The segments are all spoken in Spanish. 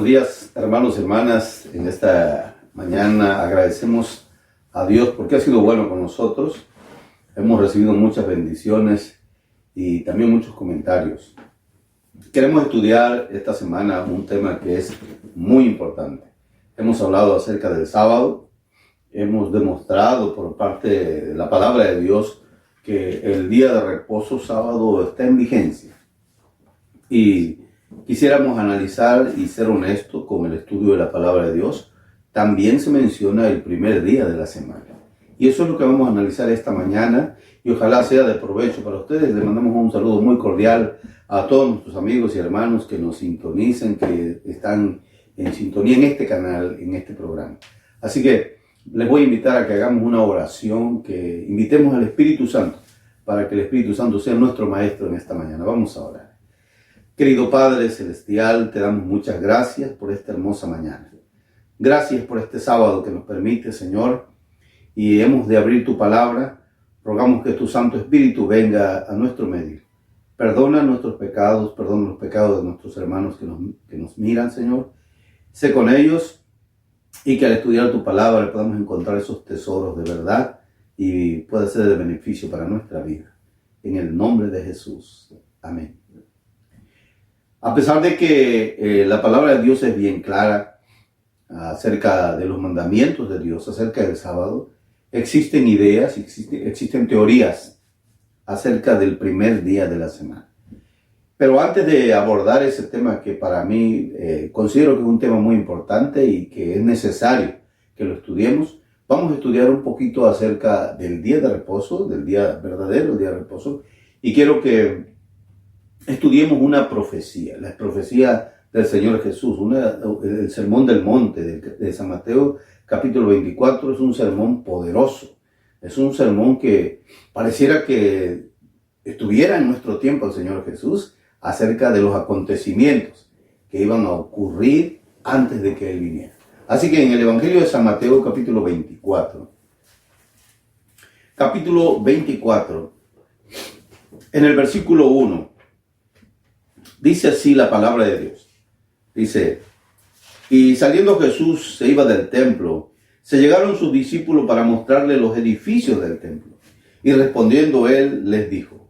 Buenos días, hermanos y hermanas. En esta mañana agradecemos a Dios porque ha sido bueno con nosotros. Hemos recibido muchas bendiciones y también muchos comentarios. Queremos estudiar esta semana un tema que es muy importante. Hemos hablado acerca del sábado. Hemos demostrado por parte de la palabra de Dios que el día de reposo sábado está en vigencia. Y quisiéramos analizar y ser honestos con el estudio de la palabra de Dios. También se menciona el primer día de la semana. Y eso es lo que vamos a analizar esta mañana y ojalá sea de provecho para ustedes. Les mandamos un saludo muy cordial a todos nuestros amigos y hermanos que nos sintonicen, que están en sintonía en este canal, en este programa. Así que les voy a invitar a que hagamos una oración, que invitemos al Espíritu Santo para que el Espíritu Santo sea nuestro maestro en esta mañana. Vamos a orar. Querido Padre Celestial, te damos muchas gracias por esta hermosa mañana. Gracias por este sábado que nos permite, Señor, y hemos de abrir tu palabra. Rogamos que tu Santo Espíritu venga a nuestro medio. Perdona nuestros pecados, perdona los pecados de nuestros hermanos que nos miran, Señor. Sé con ellos y que al estudiar tu palabra podamos encontrar esos tesoros de verdad y pueda ser de beneficio para nuestra vida. En el nombre de Jesús. Amén. A pesar de que la palabra de Dios es bien clara acerca de los mandamientos de Dios, acerca del sábado, existen ideas, existen teorías acerca del primer día de la semana. Pero antes de abordar ese tema que para mí considero que es un tema muy importante y que es necesario que lo estudiemos, vamos a estudiar un poquito acerca del día de reposo, del día verdadero, el día de reposo, y quiero que estudiemos una profecía, la profecía del Señor Jesús, el sermón del monte de San Mateo capítulo 24. Es un sermón poderoso, es un sermón que pareciera que estuviera en nuestro tiempo el Señor Jesús acerca de los acontecimientos que iban a ocurrir antes de que Él viniera. Así que en el Evangelio de San Mateo capítulo 24, en el versículo 1, dice así la palabra de Dios. Dice: y saliendo Jesús se iba del templo, se llegaron sus discípulos para mostrarle los edificios del templo. Y respondiendo él les dijo: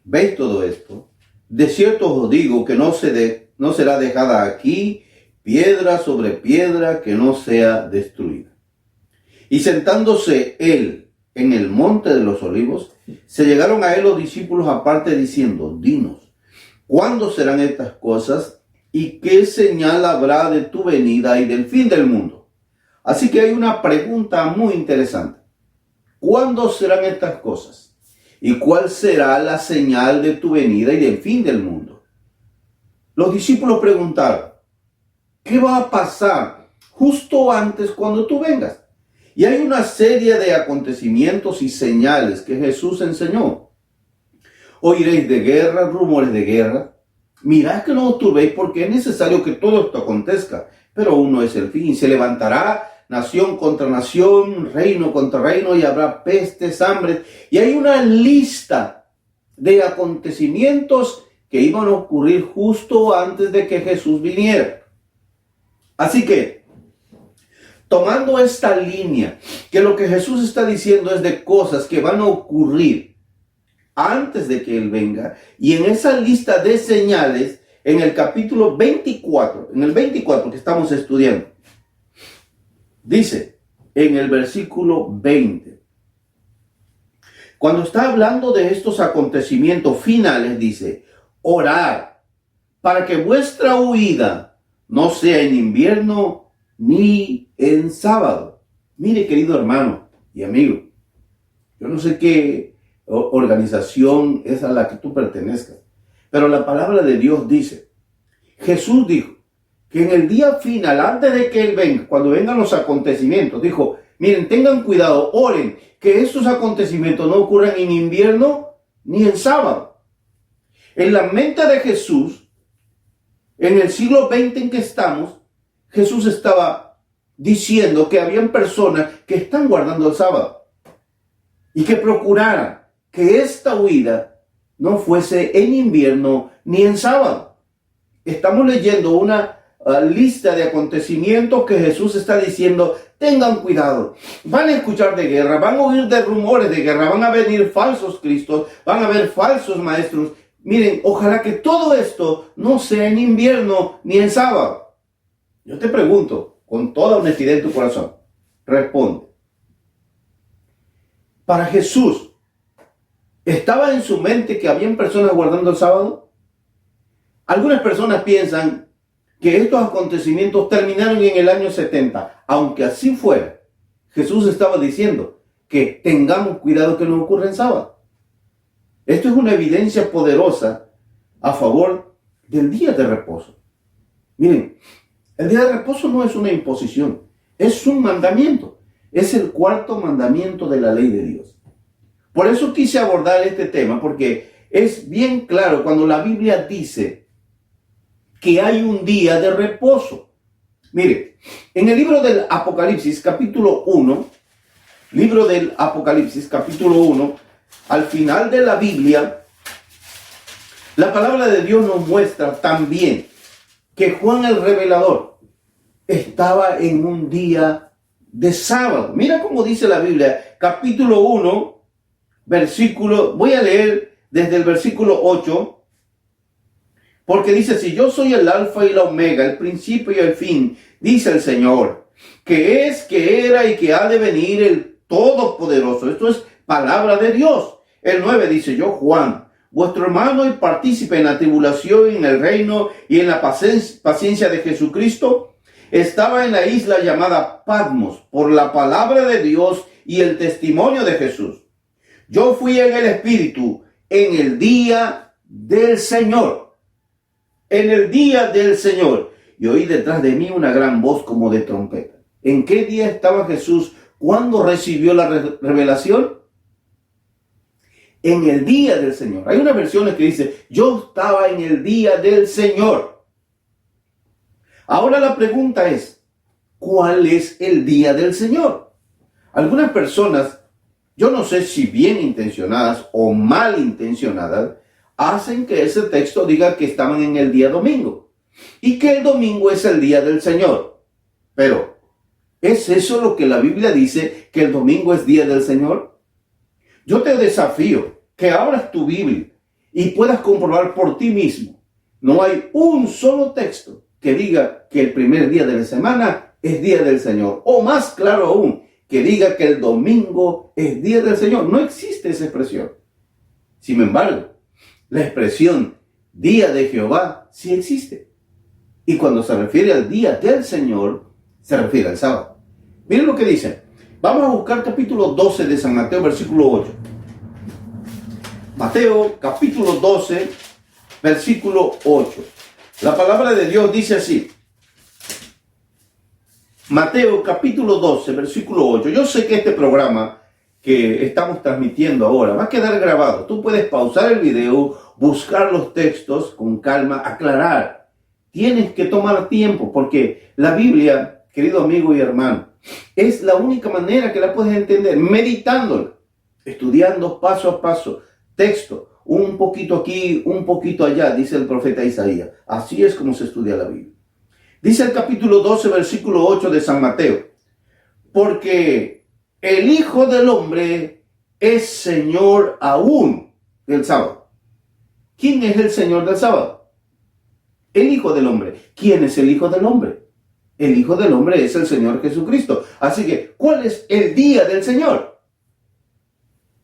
¿veis todo esto? De cierto os digo que no será dejada aquí piedra sobre piedra que no sea destruida. Y sentándose él en el monte de los olivos, se llegaron a él los discípulos aparte diciendo: dinos, ¿cuándo serán estas cosas? ¿Y qué señal habrá de tu venida y del fin del mundo? Así que hay una pregunta muy interesante. ¿Cuándo serán estas cosas? ¿Y cuál será la señal de tu venida y del fin del mundo? Los discípulos preguntaron: ¿qué va a pasar justo antes cuando tú vengas? Y hay una serie de acontecimientos y señales que Jesús enseñó. Oiréis de guerra, rumores de guerra. Mirad que no os turbéis, porque es necesario que todo esto acontezca, pero aún no es el fin. Se levantará nación contra nación, reino contra reino, y habrá pestes, hambres. Y hay una lista de acontecimientos que iban a ocurrir justo antes de que Jesús viniera. Así que, tomando esta línea, que lo que Jesús está diciendo es de cosas que van a ocurrir antes de que Él venga, y en esa lista de señales, en el capítulo 24, en el 24 que estamos estudiando, dice en el versículo 20, cuando está hablando de estos acontecimientos finales, dice: orad para que vuestra huida no sea en invierno ni en sábado. Mire, querido hermano y amigo, yo no sé qué organización es a la que tú pertenezcas, pero la palabra de Dios dice, Jesús dijo que en el día final, antes de que Él venga, cuando vengan los acontecimientos, dijo: miren, tengan cuidado, oren, que estos acontecimientos no ocurran en invierno ni en sábado. En la mente de Jesús, en el siglo XX en que estamos, Jesús estaba diciendo que habían personas que están guardando el sábado y que procuraran que esta huida no fuese en invierno ni en sábado. Estamos leyendo una lista de acontecimientos que Jesús está diciendo, tengan cuidado. Van a escuchar de guerra, van a oír de rumores de guerra, van a venir falsos cristos, van a haber falsos maestros. Miren, ojalá que todo esto no sea en invierno ni en sábado. Yo te pregunto, con toda honestidad en tu corazón, responde. Para Jesús, ¿estaba en su mente que habían personas guardando el sábado? Algunas personas piensan que estos acontecimientos terminaron en el año 70. Aunque así fuera, Jesús estaba diciendo que tengamos cuidado que no ocurra en sábado. Esto es una evidencia poderosa a favor del día de reposo. Miren, el día de reposo no es una imposición, es un mandamiento. Es el cuarto mandamiento de la ley de Dios. Por eso quise abordar este tema, porque es bien claro cuando la Biblia dice que hay un día de reposo. Mire, en el libro del Apocalipsis, capítulo 1, al final de la Biblia, la palabra de Dios nos muestra también que Juan el Revelador estaba en un día de sábado. Mira cómo dice la Biblia, capítulo 1, voy a leer desde el versículo 8, porque dice así: yo soy el alfa y la omega, el principio y el fin, dice el Señor, que es, que era y que ha de venir el Todopoderoso. Esto es palabra de Dios. El 9 dice: yo, Juan, vuestro hermano y partícipe en la tribulación, en el reino y en la paciencia de Jesucristo, estaba en la isla llamada Patmos por la palabra de Dios y el testimonio de Jesús. Yo fui en el Espíritu en el día del Señor. En el día del Señor. Y oí detrás de mí una gran voz como de trompeta. ¿En qué día estaba Jesús cuando recibió la revelación? En el día del Señor. Hay una versión que dice: yo estaba en el día del Señor. Ahora la pregunta es, ¿cuál es el día del Señor? Algunas personas, yo no sé si bien intencionadas o mal intencionadas, hacen que ese texto diga que estaban en el día domingo y que el domingo es el día del Señor. Pero, ¿es eso lo que la Biblia dice, que el domingo es día del Señor? Yo te desafío que abras tu Biblia y puedas comprobar por ti mismo. No hay un solo texto que diga que el primer día de la semana es día del Señor. O más claro aún, que diga que el domingo es día del Señor. No existe esa expresión. Sin embargo, la expresión día de Jehová sí existe. Y cuando se refiere al día del Señor, se refiere al sábado. Miren lo que dice. Vamos a buscar capítulo 12 de San Mateo, versículo 8. Mateo, capítulo 12, versículo 8. La palabra de Dios dice así. Mateo capítulo 12, versículo 8. Yo sé que este programa que estamos transmitiendo ahora va a quedar grabado. Tú puedes pausar el video, buscar los textos con calma, aclarar. Tienes que tomar tiempo, porque la Biblia, querido amigo y hermano, es la única manera que la puedes entender, meditándola, estudiando paso a paso, texto. Un poquito aquí, un poquito allá, dice el profeta Isaías. Así es como se estudia la Biblia. Dice el capítulo 12, versículo 8 de San Mateo: porque el Hijo del Hombre es Señor aún del sábado. ¿Quién es el Señor del sábado? El Hijo del Hombre. ¿Quién es el Hijo del Hombre? El Hijo del Hombre es el Señor Jesucristo. Así que, ¿cuál es el día del Señor?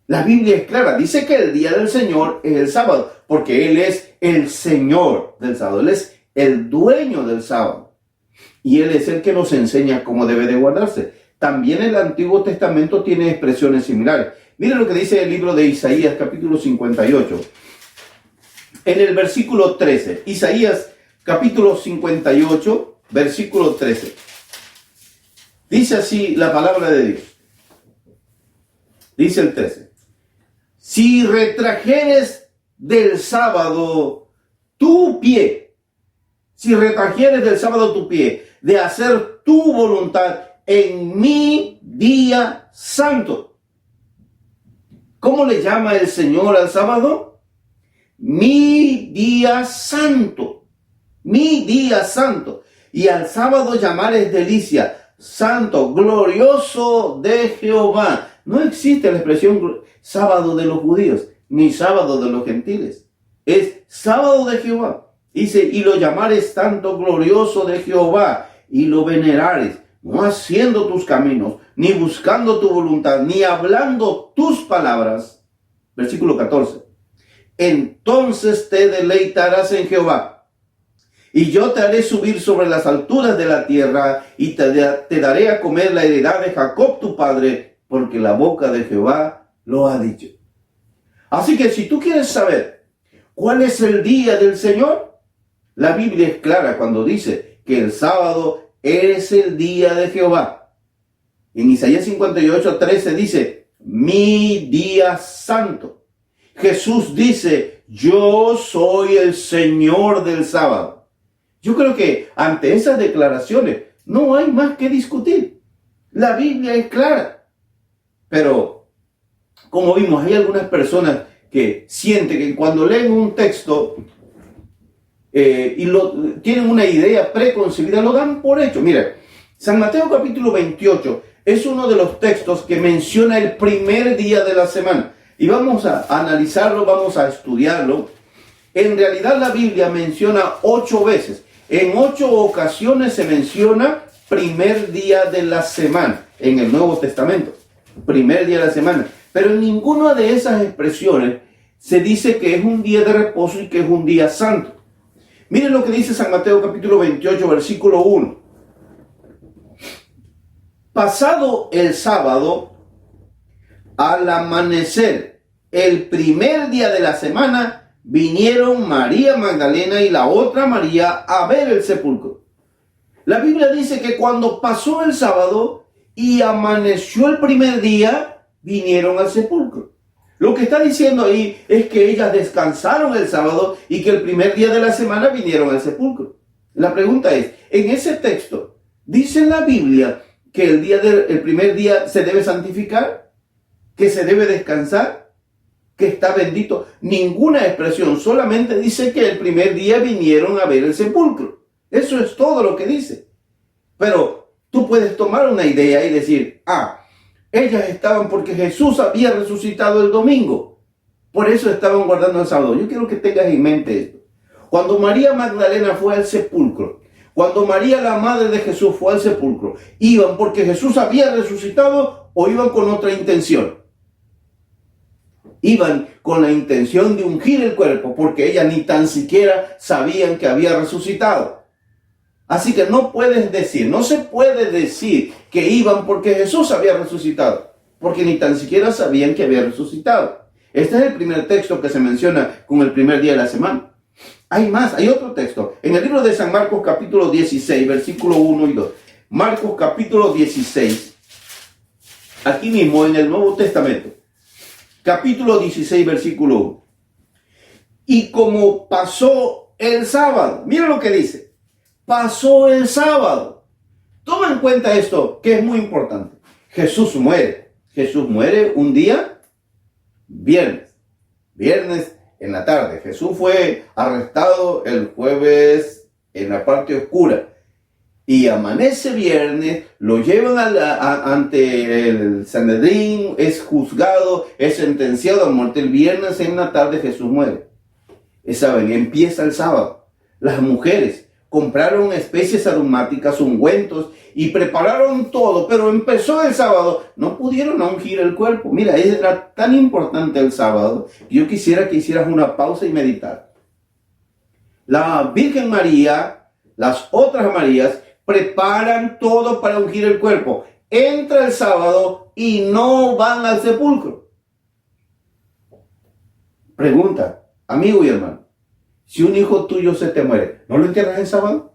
La Biblia es clara, dice que el día del Señor es el sábado, porque Él es el Señor del sábado, Él es el dueño del sábado, y Él es el que nos enseña cómo debe de guardarse. También el Antiguo Testamento tiene expresiones similares. Miren lo que dice el libro de Isaías, capítulo 58, en el versículo 13. Isaías, capítulo 58, versículo 13. Dice así la palabra de Dios. Dice el 13. Si retrajeres del sábado tu pie, si retrajeres del sábado tu pie, de hacer tu voluntad en mi día santo. ¿Cómo le llama el Señor al sábado? Mi día santo. Mi día santo. y al sábado llamares delicia, santo, glorioso de Jehová. No existe la expresión sábado de los judíos, ni sábado de los gentiles. Es sábado de Jehová. Dice, y lo llamares santo, glorioso de Jehová, y lo venerares, no haciendo tus caminos, ni buscando tu voluntad, ni hablando tus palabras. Versículo 14. Entonces te deleitarás en Jehová, y yo te haré subir sobre las alturas de la tierra, y te daré a comer la heredad de Jacob tu padre, porque la boca de Jehová lo ha dicho. Así que si tú quieres saber cuál es el día del Señor, la Biblia es clara cuando dice que el sábado es el día de Jehová. En Isaías 58:13 dice, mi día santo. Jesús dice, yo soy el Señor del sábado. Yo creo que ante esas declaraciones no hay más que discutir. La Biblia es clara. Pero, como vimos, hay algunas personas que sienten que cuando leen un texto tienen una idea preconcebida, lo dan por hecho. Mira, San Mateo capítulo 28 es uno de los textos que menciona el primer día de la semana. Y vamos a analizarlo, vamos a estudiarlo. En realidad la Biblia menciona 8 veces. En 8 ocasiones se menciona primer día de la semana en el Nuevo Testamento. Primer día de la semana. Pero en ninguna de esas expresiones se dice que es un día de reposo y que es un día santo. Miren lo que dice San Mateo capítulo 28, versículo 1. Pasado el sábado, al amanecer, el primer día de la semana, vinieron María Magdalena y la otra María a ver el sepulcro. La Biblia dice que cuando pasó el sábado y amaneció el primer día, vinieron al sepulcro. Lo que está diciendo ahí es que ellas descansaron el sábado y que el primer día de la semana vinieron al sepulcro. La pregunta es, en ese texto, ¿dice la Biblia que el primer día se debe santificar? ¿Que se debe descansar? ¿Que está bendito? Ninguna expresión, solamente dice que el primer día vinieron a ver el sepulcro. Eso es todo lo que dice. Pero tú puedes tomar una idea y decir, ellas estaban porque Jesús había resucitado el domingo. Por eso estaban guardando el sábado. Yo quiero que tengas en mente esto. Cuando María Magdalena fue al sepulcro, cuando María, la madre de Jesús, fue al sepulcro, ¿iban porque Jesús había resucitado o iban con otra intención? Iban con la intención de ungir el cuerpo, porque ellas ni tan siquiera sabían que había resucitado. Así que no se puede decir que iban porque Jesús había resucitado, porque ni tan siquiera sabían que había resucitado. Este es el primer texto que se menciona con el primer día de la semana. Hay más, hay otro texto. En el libro de San Marcos capítulo 16, versículo 1 y 2. Marcos capítulo 16, aquí mismo en el Nuevo Testamento. Capítulo 16, versículo 1. Y como pasó el sábado, mira lo que dice. Pasó el sábado. Toma en cuenta esto, que es muy importante. Jesús muere. Jesús muere un día viernes. Viernes en la tarde. Jesús fue arrestado el jueves en la parte oscura. Y amanece viernes, lo llevan ante el Sanedrín, es juzgado, es sentenciado a muerte. El viernes en la tarde Jesús muere. ¿Saben? Empieza el sábado. Las mujeres compraron especies aromáticas, ungüentos y prepararon todo, pero empezó el sábado, no pudieron ungir el cuerpo. Mira, era tan importante el sábado que yo quisiera que hicieras una pausa y meditar. La Virgen María, las otras Marías, preparan todo para ungir el cuerpo. Entra el sábado y no van al sepulcro. Pregunta, amigo y hermano. Si un hijo tuyo se te muere, ¿no lo entierras en sábado?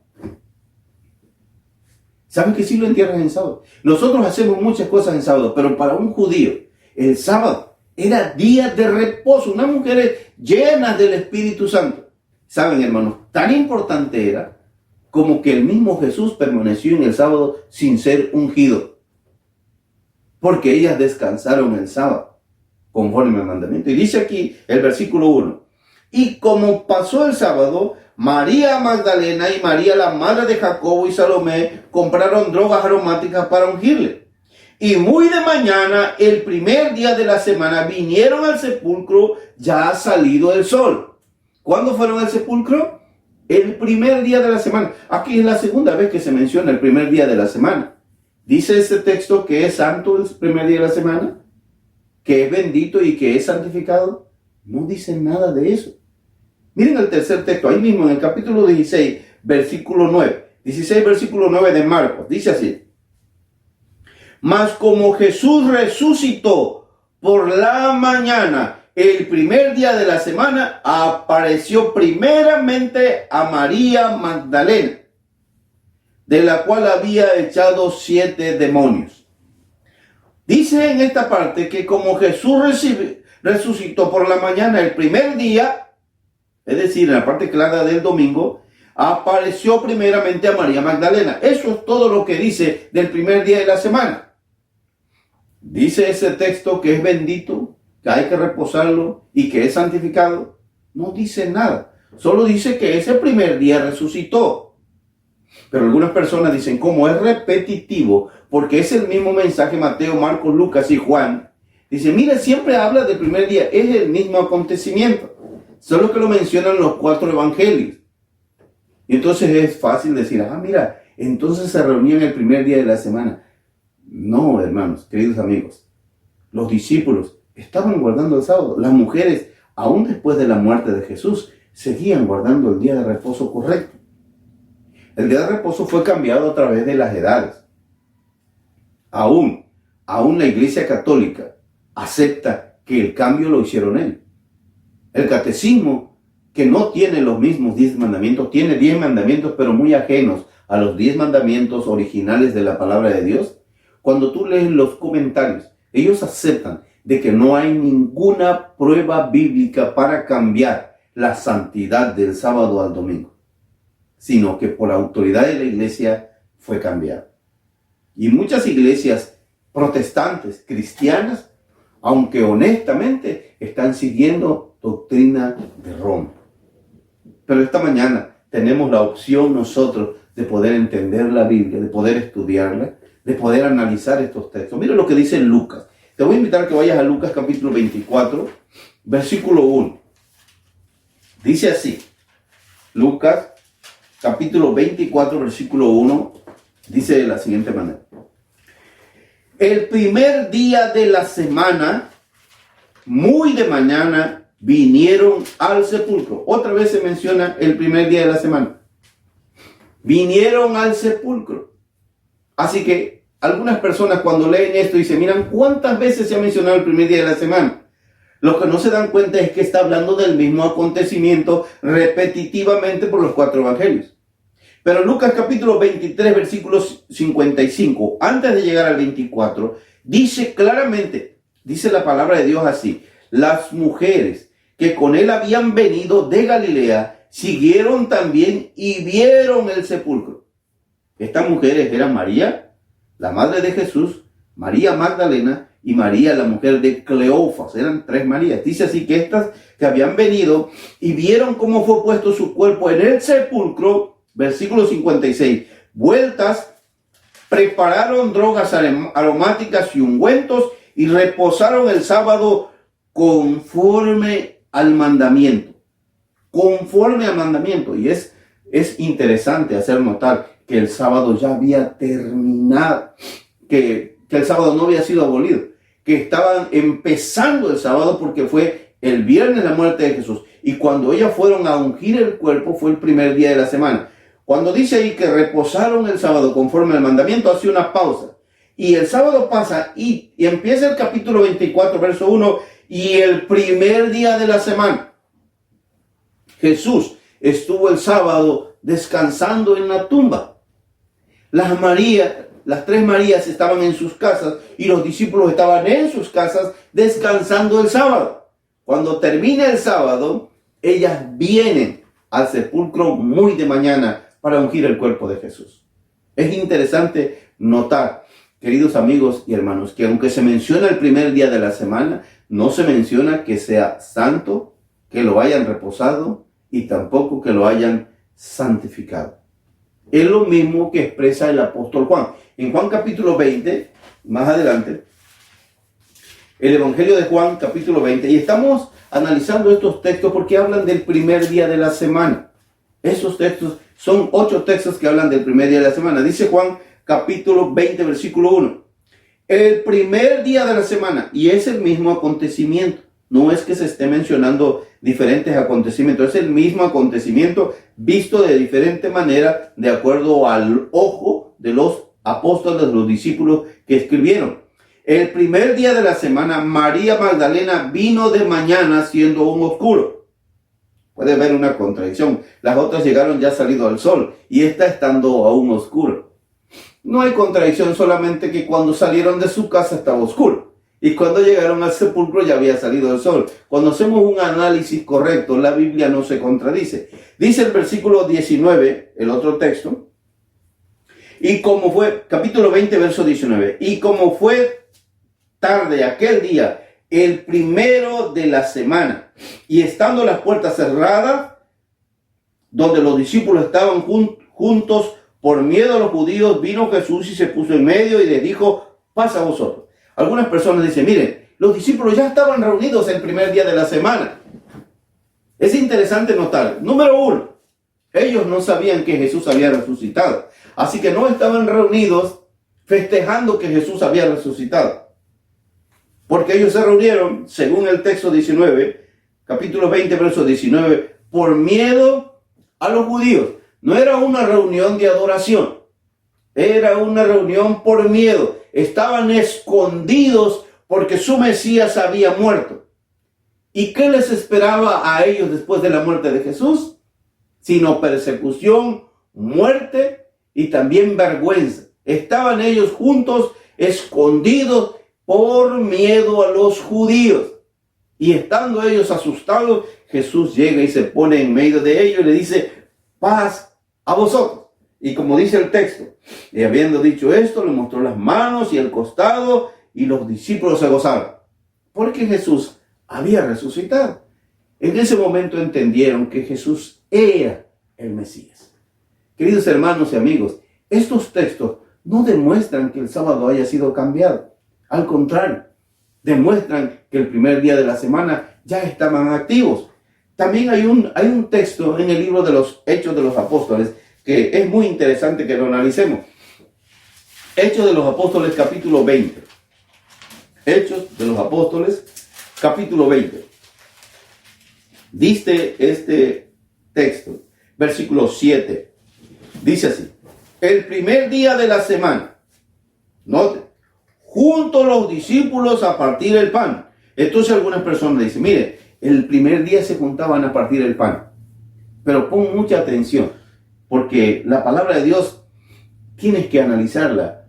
¿Saben que sí lo entierras en sábado? Nosotros hacemos muchas cosas en sábado, pero para un judío, el sábado era día de reposo. Unas mujeres llenas del Espíritu Santo. ¿Saben, hermanos? Tan importante era como que el mismo Jesús permaneció en el sábado sin ser ungido. Porque ellas descansaron el sábado, conforme al mandamiento. Y dice aquí el versículo 1. Y como pasó el sábado, María Magdalena y María, la madre de Jacobo y Salomé, compraron drogas aromáticas para ungirle. Y muy de mañana, el primer día de la semana, vinieron al sepulcro ya salido el sol. ¿Cuándo fueron al sepulcro? El primer día de la semana. Aquí es la segunda vez que se menciona el primer día de la semana. ¿Dice este texto que es santo el primer día de la semana? ¿Que es bendito y que es santificado? No dice nada de eso. Miren el tercer texto, ahí mismo en el capítulo 16, versículo 9. 16, versículo 9 de Marcos. Dice así. Mas como Jesús resucitó por la mañana, el primer día de la semana, apareció primeramente a María Magdalena, de la cual había echado 7 demonios. Dice en esta parte que como Jesús resucitó por la mañana el primer día, es decir, en la parte clara del domingo, apareció primeramente a María Magdalena. Eso es todo lo que dice del primer día de la semana. Dice ese texto que es bendito, que hay que reposarlo y que es santificado. No dice nada. Solo dice que ese primer día resucitó. Pero algunas personas dicen, como es repetitivo, porque es el mismo mensaje Mateo, Marcos, Lucas y Juan. Dice, mira, siempre habla del primer día. Es el mismo acontecimiento. Solo que lo mencionan los 4 evangelios. Y entonces es fácil decir, mira, entonces se reunían el primer día de la semana. No, hermanos, queridos amigos, los discípulos estaban guardando el sábado. Las mujeres, aún después de la muerte de Jesús, seguían guardando el día de reposo correcto. El día de reposo fue cambiado a través de las edades. Aún la Iglesia Católica acepta que el cambio lo hicieron ellos. El catecismo, que no tiene los mismos 10 mandamientos, tiene 10 mandamientos, pero muy ajenos a los 10 mandamientos originales de la palabra de Dios. Cuando tú lees los comentarios, ellos aceptan de que no hay ninguna prueba bíblica para cambiar la santidad del sábado al domingo, sino que por la autoridad de la iglesia fue cambiado. Y muchas iglesias protestantes, cristianas, aunque honestamente están siguiendo doctrina de Roma. Pero esta mañana tenemos la opción nosotros de poder entender la Biblia, de poder estudiarla, de poder analizar estos textos. Mira lo que dice Lucas. Te voy a invitar a que vayas a Lucas capítulo 24, versículo 1. Dice así, Lucas capítulo 24, versículo 1, dice de la siguiente manera. El primer día de la semana, muy de mañana, vinieron al sepulcro. Otra vez se menciona el primer día de la semana. Vinieron al sepulcro. Así que algunas personas cuando leen esto dicen, miran, ¿cuántas veces se ha mencionado el primer día de la semana? Lo que no se dan cuenta es que está hablando del mismo acontecimiento repetitivamente por los 4 evangelios. Pero Lucas capítulo 23, versículos 55, antes de llegar al 24, dice claramente, dice la palabra de Dios así, las mujeres que con él habían venido de Galilea, siguieron también y vieron el sepulcro. Estas mujeres eran María, la madre de Jesús, María Magdalena y María, la mujer de Cleofas. Eran 3 Marías. Dice así que estas que habían venido y vieron cómo fue puesto su cuerpo en el sepulcro, versículo 56, vueltas, prepararon drogas aromáticas y ungüentos y reposaron el sábado conforme al mandamiento. Conforme al mandamiento. Y es interesante hacer notar que el sábado ya había terminado, que el sábado no había sido abolido, que estaban empezando el sábado porque fue el viernes la muerte de Jesús. Y cuando ellas fueron a ungir el cuerpo fue el primer día de la semana. Cuando dice ahí que reposaron el sábado conforme al mandamiento, hace una pausa. Y el sábado pasa y empieza el capítulo 24, verso 1, y el primer día de la semana. Jesús estuvo el sábado descansando en la tumba. Las 3 Marías estaban en sus casas y los discípulos estaban en sus casas descansando el sábado. Cuando termina el sábado, ellas vienen al sepulcro muy de mañana para ungir el cuerpo de Jesús. Es interesante notar, queridos amigos y hermanos, que aunque se menciona el primer día de la semana, no se menciona que sea santo, que lo hayan reposado y tampoco que lo hayan santificado. Es lo mismo que expresa el apóstol Juan. En Juan capítulo 20, más adelante, el Evangelio de Juan capítulo 20, y estamos analizando estos textos porque hablan del primer día de la semana. Esos textos son 8 textos que hablan del primer día de la semana. Dice Juan capítulo 20, versículo 1. El primer día de la semana, y es el mismo acontecimiento. No es que se esté mencionando diferentes acontecimientos, es el mismo acontecimiento visto de diferente manera de acuerdo al ojo de los apóstoles, de los discípulos que escribieron. El primer día de la semana, María Magdalena vino de mañana siendo aún oscuro. Puede haber una contradicción. Las otras llegaron ya salido al sol y esta estando aún oscuro. No hay contradicción, solamente que cuando salieron de su casa estaba oscuro. Y cuando llegaron al sepulcro ya había salido el sol. Cuando hacemos un análisis correcto, la Biblia no se contradice. Dice el versículo 19, el otro texto, y como fue, capítulo 20, verso 19, y como fue tarde aquel día, el primero de la semana, y estando las puertas cerradas, donde los discípulos estaban juntos, por miedo a los judíos, vino Jesús y se puso en medio y les dijo, pasa a vosotros. Algunas personas dicen, miren, los discípulos ya estaban reunidos el primer día de la semana. Es interesante notar, número 1, ellos no sabían que Jesús había resucitado. Así que no estaban reunidos festejando que Jesús había resucitado. Porque ellos se reunieron, según el texto 19, capítulo 20, verso 19, por miedo a los judíos. No era una reunión de adoración, era una reunión por miedo. Estaban escondidos porque su Mesías había muerto. ¿Y qué les esperaba a ellos después de la muerte de Jesús? Sino persecución, muerte y también vergüenza. Estaban ellos juntos, escondidos por miedo a los judíos. Y estando ellos asustados, Jesús llega y se pone en medio de ellos y le dice, paz a vosotros. Y como dice el texto, y habiendo dicho esto, le mostró las manos y el costado, y los discípulos se gozaron, porque Jesús había resucitado. En ese momento entendieron que Jesús era el Mesías. Queridos hermanos y amigos, estos textos no demuestran que el sábado haya sido cambiado. Al contrario, demuestran que el primer día de la semana ya estaban activos. También hay un texto en el libro de los Hechos de los Apóstoles que es muy interesante que lo analicemos. Hechos de los Apóstoles, capítulo 20. Hechos de los Apóstoles, capítulo 20. Dice este texto, versículo 7. Dice así, el primer día de la semana, note, junto a los discípulos a partir el pan. Entonces algunas personas dicen, mire, el primer día se juntaban a partir el pan. Pero pon mucha atención, porque la palabra de Dios tienes que analizarla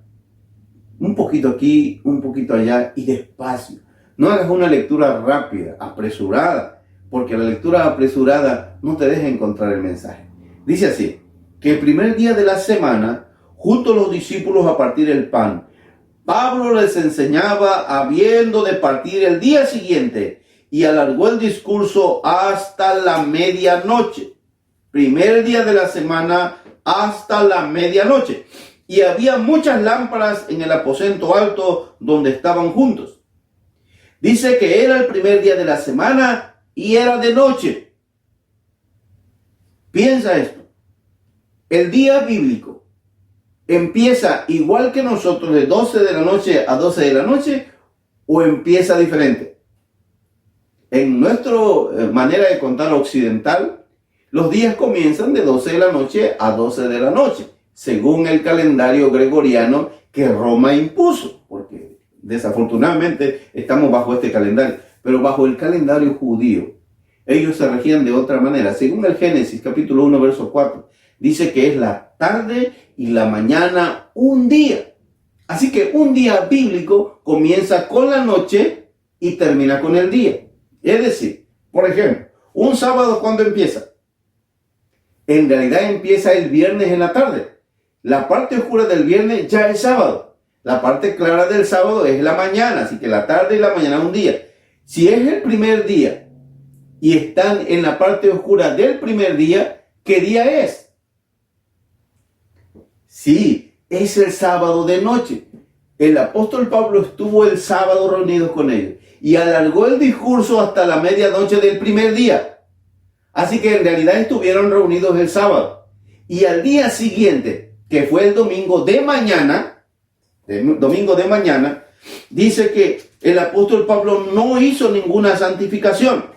un poquito aquí, un poquito allá y despacio. No hagas una lectura rápida, apresurada, porque la lectura apresurada no te deja encontrar el mensaje. Dice así, que el primer día de la semana, junto a los discípulos a partir el pan, Pablo les enseñaba habiendo de partir el día siguiente y alargó el discurso hasta la medianoche. Primer día de la semana hasta la medianoche. Y había muchas lámparas en el aposento alto donde estaban juntos. Dice que era el primer día de la semana y era de noche. Piensa esto. El día bíblico empieza igual que nosotros de 12 de la noche a 12 de la noche o empieza diferente. En nuestra manera de contar occidental, los días comienzan de 12 de la noche a 12 de la noche, según el calendario gregoriano que Roma impuso, porque desafortunadamente estamos bajo este calendario, pero bajo el calendario judío, ellos se regían de otra manera. Según el Génesis capítulo 1, verso 4, dice que es la tarde y la mañana un día. Así que un día bíblico comienza con la noche y termina con el día. Es decir, por ejemplo, un sábado, ¿cuándo empieza? En realidad empieza el viernes en la tarde. La parte oscura del viernes ya es sábado. La parte clara del sábado es la mañana, así que la tarde y la mañana un día. Si es el primer día y están en la parte oscura del primer día, ¿qué día es? Sí, es el sábado de noche. El apóstol Pablo estuvo el sábado reunido con ellos y alargó el discurso hasta la medianoche del primer día. Así que en realidad estuvieron reunidos el sábado. Y al día siguiente, que fue el domingo de mañana, dice que el apóstol Pablo no hizo ninguna santificación.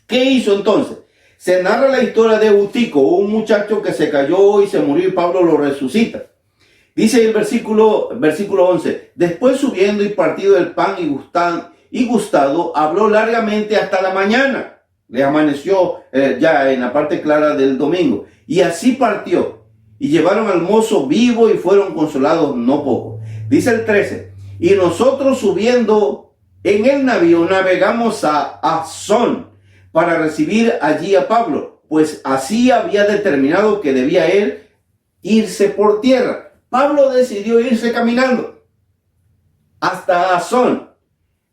¿Qué hizo entonces? Se narra la historia de Eutico, un muchacho que se cayó y se murió y Pablo lo resucita. Dice el versículo 11, después subiendo y partido el pan y gustado, habló largamente hasta la mañana. Le amaneció ya en la parte clara del domingo. Y así partió. Y llevaron al mozo vivo y fueron consolados no poco. Dice el 13, y nosotros subiendo en el navío navegamos a Asón para recibir allí a Pablo, pues así había determinado que debía él irse por tierra. Pablo decidió irse caminando hasta Asón,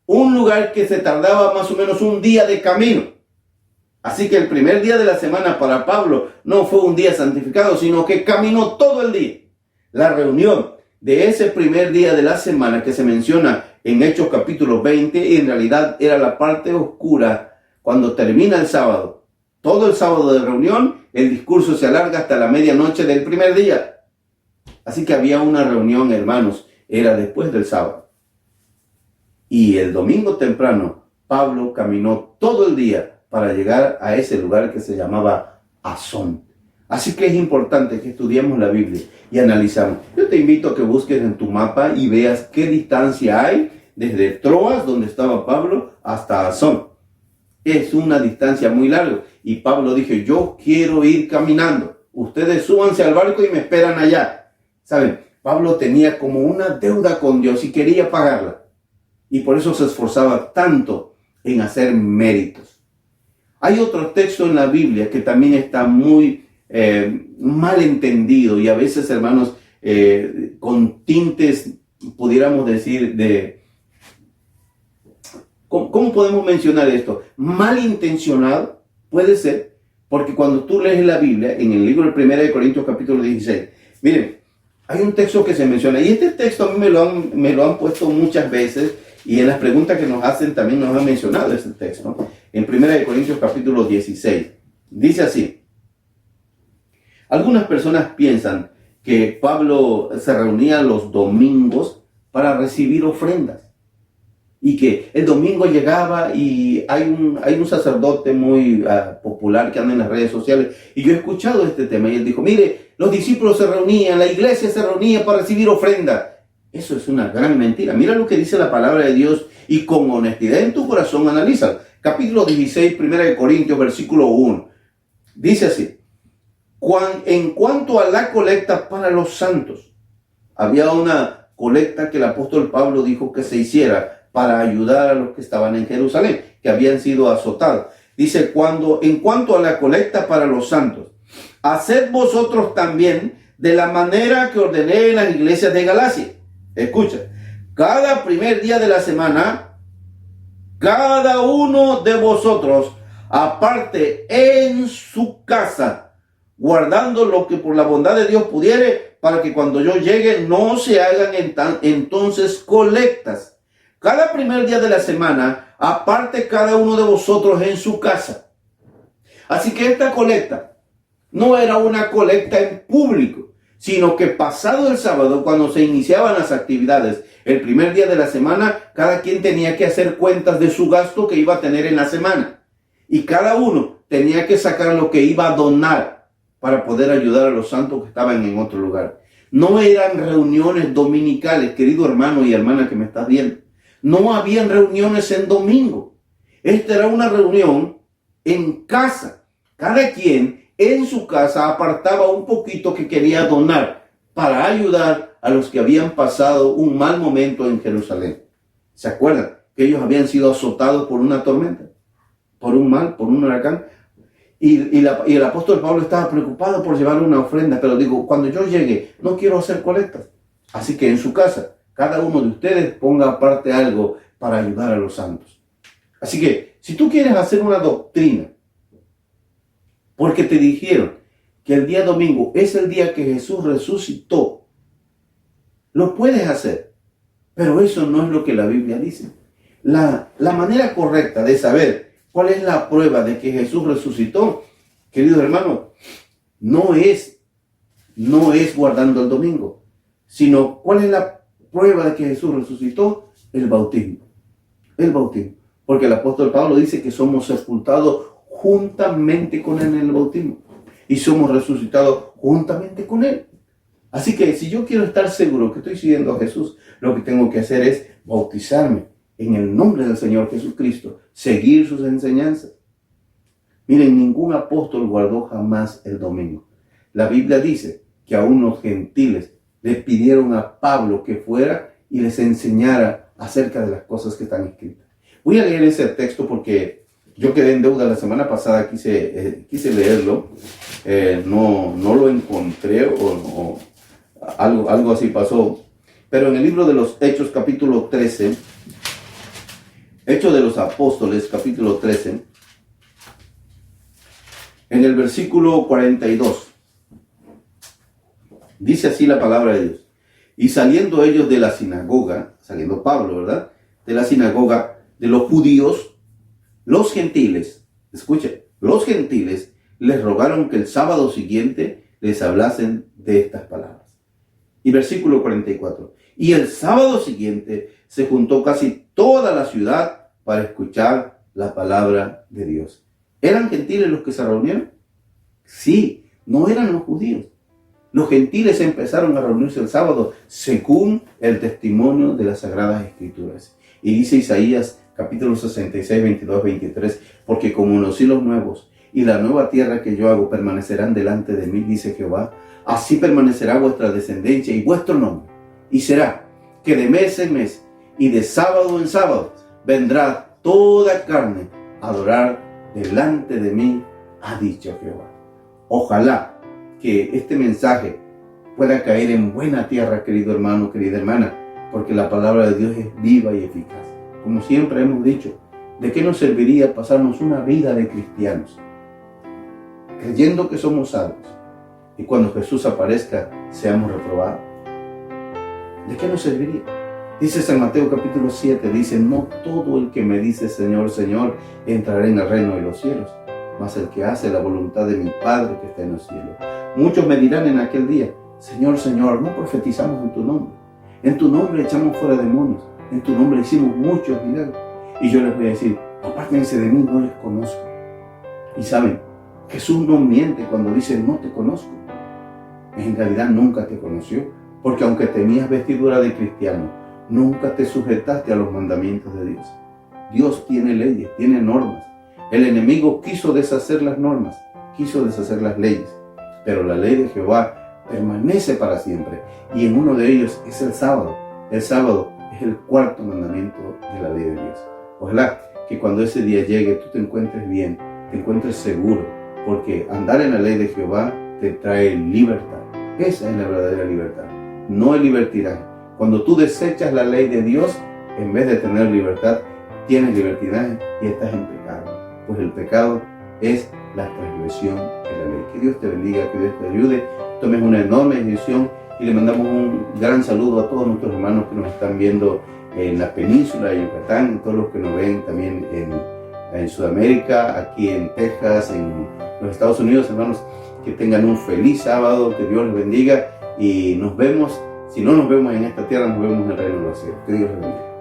un lugar que se tardaba más o menos un día de camino. Así que el primer día de la semana para Pablo no fue un día santificado, sino que caminó todo el día. La reunión de ese primer día de la semana que se menciona en Hechos capítulo 20, en realidad era la parte oscura cuando termina el sábado. Todo el sábado de reunión, el discurso se alarga hasta la medianoche del primer día. Así que había una reunión, hermanos, era después del sábado. Y el domingo temprano, Pablo caminó todo el día para llegar a ese lugar que se llamaba Asón. Así que es importante que estudiemos la Biblia y analizamos. Yo te invito a que busques en tu mapa y veas qué distancia hay desde Troas, donde estaba Pablo, hasta Asón. Es una distancia muy larga. Y Pablo dijo, yo quiero ir caminando. Ustedes súbanse al barco y me esperan allá. ¿Saben? Pablo tenía como una deuda con Dios y quería pagarla. Y por eso se esforzaba tanto en hacer méritos. Hay otro texto en la Biblia que también está muy mal entendido y a veces, hermanos, con tintes, pudiéramos decir, de... ¿Cómo podemos mencionar esto? Malintencionado, puede ser, porque cuando tú lees la Biblia, en el libro de 1 Corintios capítulo 16, miren, hay un texto que se menciona, y este texto a mí me lo han puesto muchas veces, y en las preguntas que nos hacen también nos han mencionado este texto, ¿no? En 1 Corintios capítulo 16, dice así, algunas personas piensan que Pablo se reunía los domingos para recibir ofrendas, y que el domingo llegaba y hay un sacerdote muy popular que anda en las redes sociales, y yo he escuchado este tema, y él dijo, mire, los discípulos se reunían, la iglesia se reunía para recibir ofrendas. Eso es una gran mentira. Mira lo que dice la palabra de Dios y con honestidad en tu corazón analiza. Capítulo 16, 1 Corintios, versículo 1. Dice así, en cuanto a la colecta para los santos, había una colecta que el apóstol Pablo dijo que se hiciera para ayudar a los que estaban en Jerusalén, que habían sido azotados. Dice, en cuanto a la colecta para los santos, haced vosotros también de la manera que ordené en las iglesias de Galacia. Escucha, cada primer día de la semana, cada uno de vosotros aparte en su casa, guardando lo que por la bondad de Dios pudiere, para que cuando yo llegue no se hagan entonces colectas. Cada primer día de la semana, aparte cada uno de vosotros en su casa. Así que esta colecta no era una colecta en público, sino que pasado el sábado, cuando se iniciaban las actividades, el primer día de la semana, cada quien tenía que hacer cuentas de su gasto que iba a tener en la semana. Y cada uno tenía que sacar lo que iba a donar para poder ayudar a los santos que estaban en otro lugar. No eran reuniones dominicales, querido hermano y hermana que me estás viendo. No habían reuniones en domingo. Esta era una reunión en casa. Cada quien en su casa apartaba un poquito que quería donar para ayudar a los que habían pasado un mal momento en Jerusalén. ¿Se acuerdan? Que ellos habían sido azotados por una tormenta, por un huracán. Y el apóstol Pablo estaba preocupado por llevar una ofrenda, pero digo, cuando yo llegue, no quiero hacer colectas. Así que en su casa, cada uno de ustedes ponga aparte algo para ayudar a los santos. Así que, si tú quieres hacer una doctrina, porque te dijeron que el día domingo es el día que Jesús resucitó, lo puedes hacer, pero eso no es lo que la Biblia dice. La manera correcta de saber cuál es la prueba de que Jesús resucitó, queridos hermanos, no es guardando el domingo, sino cuál es la prueba de que Jesús resucitó, el bautismo. El bautismo. Porque el apóstol Pablo dice que somos sepultados juntamente con él en el bautismo y somos resucitados juntamente con él. Así que si yo quiero estar seguro que estoy siguiendo a Jesús, lo que tengo que hacer es bautizarme en el nombre del Señor Jesucristo, seguir sus enseñanzas. Miren, ningún apóstol guardó jamás el domingo. La Biblia dice que a unos gentiles les pidieron a Pablo que fuera y les enseñara acerca de las cosas que están escritas. Voy a leer ese texto porque yo quedé en deuda la semana pasada, quise leerlo, no lo encontré o algo así pasó. Pero en el libro de los Hechos, capítulo 13, Hechos de los Apóstoles, capítulo 13, en el versículo 42, dice así la palabra de Dios. Y saliendo ellos de la sinagoga, saliendo Pablo, ¿verdad? De la sinagoga de los judíos, los gentiles, escuchen, los gentiles les rogaron que el sábado siguiente les hablasen de estas palabras. Y versículo 44. Y el sábado siguiente se juntó casi toda la ciudad para escuchar la palabra de Dios. ¿Eran gentiles los que se reunieron? Sí, no eran los judíos. Los gentiles empezaron a reunirse el sábado según el testimonio de las Sagradas Escrituras. Y dice Isaías capítulo 66, 22, 23, porque como los cielos nuevos y la nueva tierra que yo hago permanecerán delante de mí, dice Jehová, así permanecerá vuestra descendencia y vuestro nombre. Y será que de mes en mes y de sábado en sábado vendrá toda carne a adorar delante de mí, ha dicho Jehová. Ojalá que este mensaje pueda caer en buena tierra, querido hermano, querida hermana, porque la palabra de Dios es viva y eficaz. Como siempre hemos dicho, ¿de qué nos serviría pasarnos una vida de cristianos creyendo que somos salvos y cuando Jesús aparezca seamos reprobados? ¿De qué nos serviría? Dice San Mateo capítulo 7, dice, no todo el que me dice Señor, Señor, entrará en el reino de los cielos, mas el que hace la voluntad de mi Padre que está en los cielos. Muchos me dirán en aquel día, Señor, Señor, no profetizamos en tu nombre echamos fuera demonios, en tu nombre hicimos muchos milagros. Y yo les voy a decir, apártense de mí, no les conozco. Y saben, Jesús no miente cuando dice, no te conozco. En realidad nunca te conoció, porque aunque tenías vestidura de cristiano, nunca te sujetaste a los mandamientos de Dios. Dios tiene leyes, tiene normas. El enemigo quiso deshacer las normas, quiso deshacer las leyes, pero la ley de Jehová permanece para siempre, y en uno de ellos es el sábado. El sábado es el cuarto mandamiento de la ley de Dios. Ojalá que cuando ese día llegue tú te encuentres bien, te encuentres seguro, porque andar en la ley de Jehová te trae libertad. Esa es la verdadera libertad, no el libertinaje. Cuando tú desechas la ley de Dios, en vez de tener libertad, tienes libertinaje y estás en pecado. Pues el pecado es la transgresión de la ley. Que Dios te bendiga, que Dios te ayude. Tomes una enorme decisión y le mandamos un gran saludo a todos nuestros hermanos que nos están viendo en la península de Yucatán, todos los que nos ven también en Sudamérica, aquí en Texas, en los Estados Unidos, hermanos, que tengan un feliz sábado, que Dios les bendiga y nos vemos, si no nos vemos en esta tierra, nos vemos en el reino de los cielos. Que Dios les bendiga.